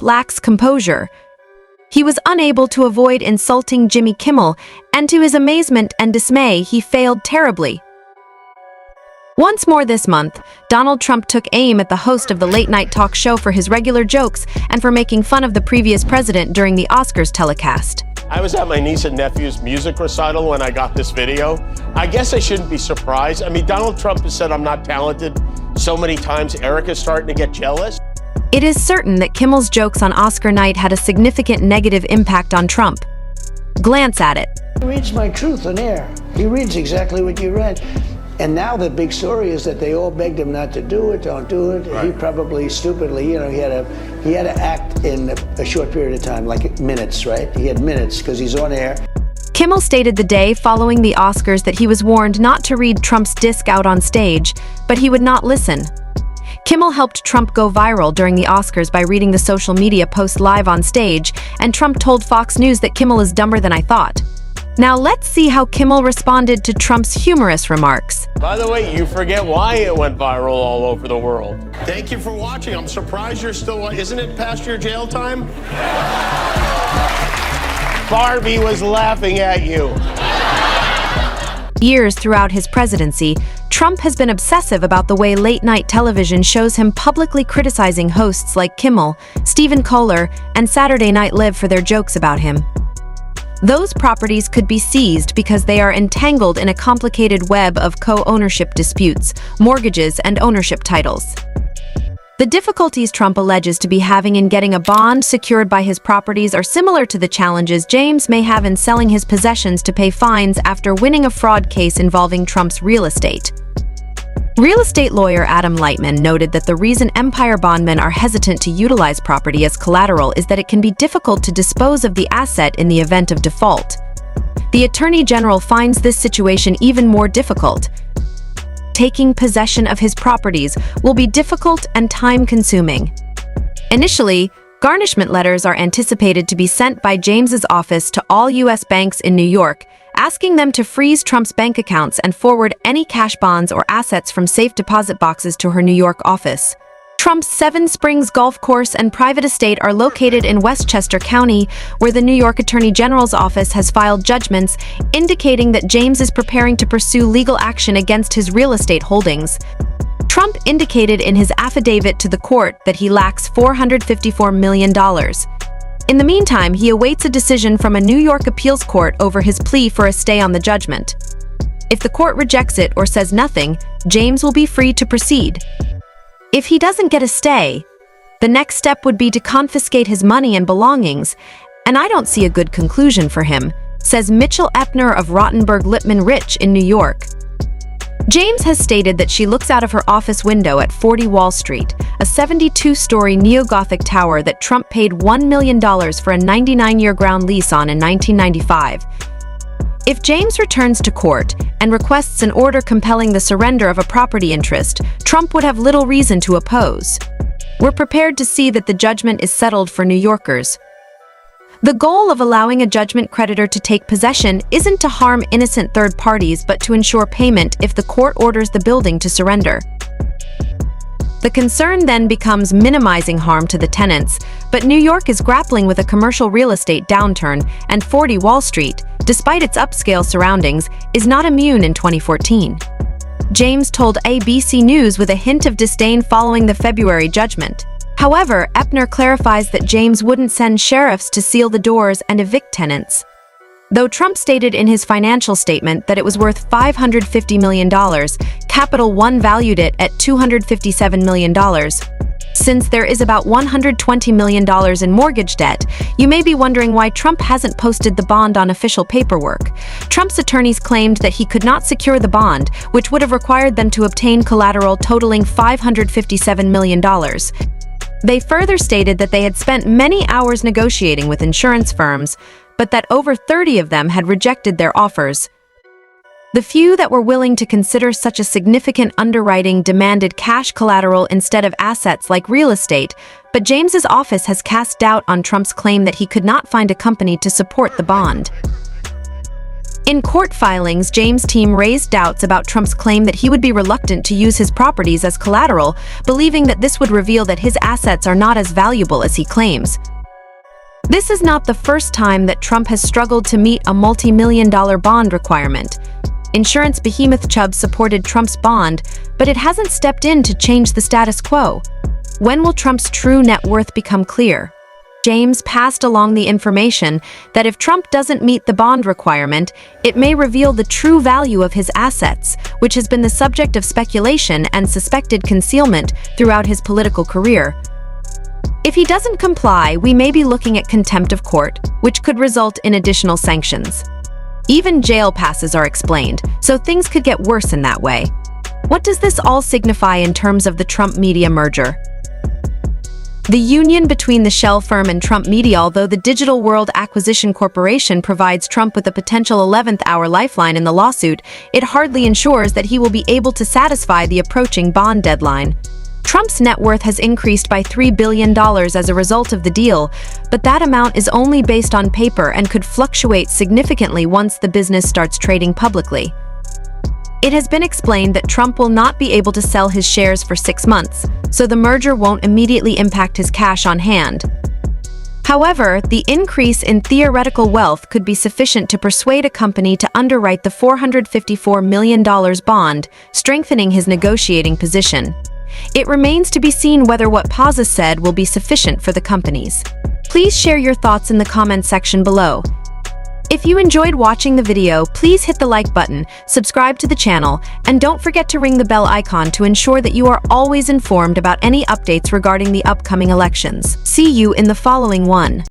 lacks composure. He was unable to avoid insulting Jimmy Kimmel, and to his amazement and dismay, he failed terribly. Once more this month, Donald Trump took aim at the host of the late-night talk show for his regular jokes and for making fun of the previous president during the Oscars telecast. I was at my niece and nephew's music recital when I got this video. I guess I shouldn't be surprised. I mean, Donald Trump has said I'm not talented so many times, Erica's starting to get jealous. It is certain that Kimmel's jokes on Oscar night had a significant negative impact on Trump. Glance at it. He reads my truth on air. He reads exactly what you read. And now the big story is that they all begged him not to do it, don't do it. Right. He probably stupidly, he had to act in a short period of time, like minutes, right? He had minutes because he's on air. Kimmel stated the day following the Oscars that he was warned not to read Trump's disc out on stage, but he would not listen. Kimmel helped Trump go viral during the Oscars by reading the social media post live on stage, and Trump told Fox News that Kimmel is dumber than I thought. Now let's see how Kimmel responded to Trump's humorous remarks. By the way, you forget why it went viral all over the world. Thank you for watching. I'm surprised you're still, isn't it past your jail time? Barbie was laughing at you. Years throughout his presidency, Trump has been obsessive about the way late-night television shows him publicly criticizing hosts like Kimmel, Stephen Colbert, and Saturday Night Live for their jokes about him. Those properties could be seized because they are entangled in a complicated web of co-ownership disputes, mortgages, and ownership titles. The difficulties Trump alleges to be having in getting a bond secured by his properties are similar to the challenges James may have in selling his possessions to pay fines after winning a fraud case involving Trump's real estate. Real estate lawyer Adam Lightman noted that the reason empire bondmen are hesitant to utilize property as collateral is that it can be difficult to dispose of the asset in the event of default. The Attorney General finds this situation even more difficult. Taking possession of his properties will be difficult and time-consuming. Initially, garnishment letters are anticipated to be sent by James's office to all U.S. banks in New York, asking them to freeze Trump's bank accounts and forward any cash bonds or assets from safe deposit boxes to her New York office. Trump's Seven Springs golf course and private estate are located in Westchester County, where the New York Attorney General's office has filed judgments indicating that James is preparing to pursue legal action against his real estate holdings. Trump indicated in his affidavit to the court that he lacks $454 million. In the meantime, he awaits a decision from a New York appeals court over his plea for a stay on the judgment. If the court rejects it or says nothing, James will be free to proceed. If he doesn't get a stay, the next step would be to confiscate his money and belongings, and I don't see a good conclusion for him, says Mitchell Epner of Rottenberg Lippman Rich in New York. James has stated that she looks out of her office window at 40 Wall Street, a 72-story neo-Gothic tower that Trump paid $1 million for a 99-year ground lease on in 1995. If James returns to court and requests an order compelling the surrender of a property interest, Trump would have little reason to oppose. We're prepared to see that the judgment is settled for New Yorkers. The goal of allowing a judgment creditor to take possession isn't to harm innocent third parties, but to ensure payment if the court orders the building to surrender. The concern then becomes minimizing harm to the tenants, but New York is grappling with a commercial real estate downturn, and 40 Wall Street, despite its upscale surroundings, is not immune in 2014. James told ABC News with a hint of disdain following the February judgment. However, Epner clarifies that James wouldn't send sheriffs to seal the doors and evict tenants. Though Trump stated in his financial statement that it was worth $550 million, Capital One valued it at $257 million. Since there is about $120 million in mortgage debt, you may be wondering why Trump hasn't posted the bond on official paperwork. Trump's attorneys claimed that he could not secure the bond, which would have required them to obtain collateral totaling $557 million. They further stated that they had spent many hours negotiating with insurance firms, but that over 30 of them had rejected their offers. The few that were willing to consider such a significant underwriting demanded cash collateral instead of assets like real estate, but James's office has cast doubt on Trump's claim that he could not find a company to support the bond. In court filings, James' team raised doubts about Trump's claim that he would be reluctant to use his properties as collateral, believing that this would reveal that his assets are not as valuable as he claims. This is not the first time that Trump has struggled to meet a multi-million-dollar bond requirement. Insurance behemoth Chubb supported Trump's bond, but it hasn't stepped in to change the status quo. When will Trump's true net worth become clear? James passed along the information that if Trump doesn't meet the bond requirement, it may reveal the true value of his assets, which has been the subject of speculation and suspected concealment throughout his political career. If he doesn't comply, we may be looking at contempt of court, which could result in additional sanctions. Even jail passes are explained, so things could get worse in that way. What does this all signify in terms of the Trump media merger? The union between the shell firm and Trump Media, although the Digital World Acquisition Corporation provides Trump with a potential 11th hour lifeline in the lawsuit, it hardly ensures that he will be able to satisfy the approaching bond deadline. Trump's net worth has increased by $3 billion as a result of the deal, but that amount is only based on paper and could fluctuate significantly once the business starts trading publicly. It has been explained that Trump will not be able to sell his shares for 6 months, so the merger won't immediately impact his cash on hand. However, the increase in theoretical wealth could be sufficient to persuade a company to underwrite the $454 million bond, strengthening his negotiating position. It remains to be seen whether what Pazza said will be sufficient for the companies. Please share your thoughts in the comment section below. If you enjoyed watching the video, please hit the like button, subscribe to the channel, and don't forget to ring the bell icon to ensure that you are always informed about any updates regarding the upcoming elections. See you in the following one.